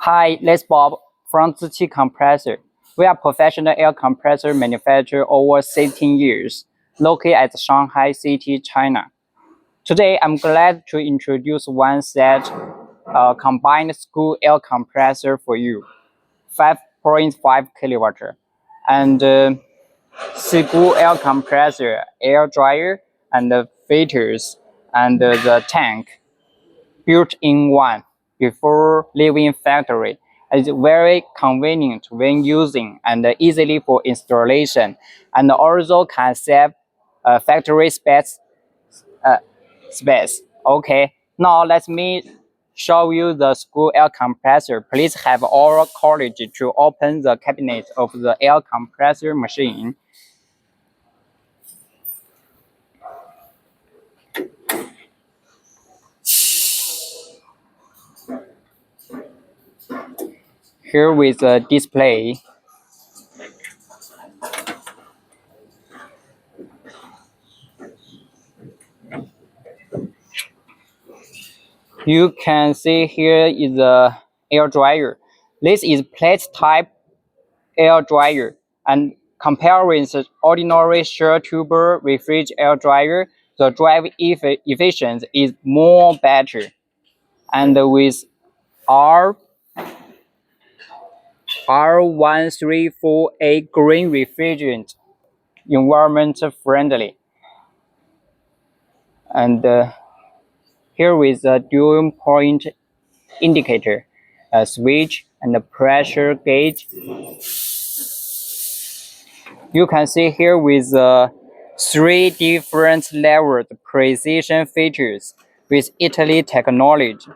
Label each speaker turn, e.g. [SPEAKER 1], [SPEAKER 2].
[SPEAKER 1] Hi, this is Bob from ZIQI Compressor. We are professional air compressor manufacturer over 16 years, located at Shanghai City, China. Today, I'm glad to introduce one set combined school air compressor for you, 5.5 kilowatt, and school air compressor, air dryer, and the filters, and the tank built in one before leaving factory. It's very convenient when using and easily for installation, and also can save factory space. Okay, now let me show you the school air compressor. Please have our courage to open the cabinet of the air compressor machine. Here with the display. You can see here is the air dryer. This is plate type air dryer, and comparing the ordinary shell tuber refrigerator air dryer, the drive efficiency is more better. And with R134A green refrigerant, environment friendly. And here with the dual point indicator, a switch, and a pressure gauge. You can see here with three different level precision features with Italy technology.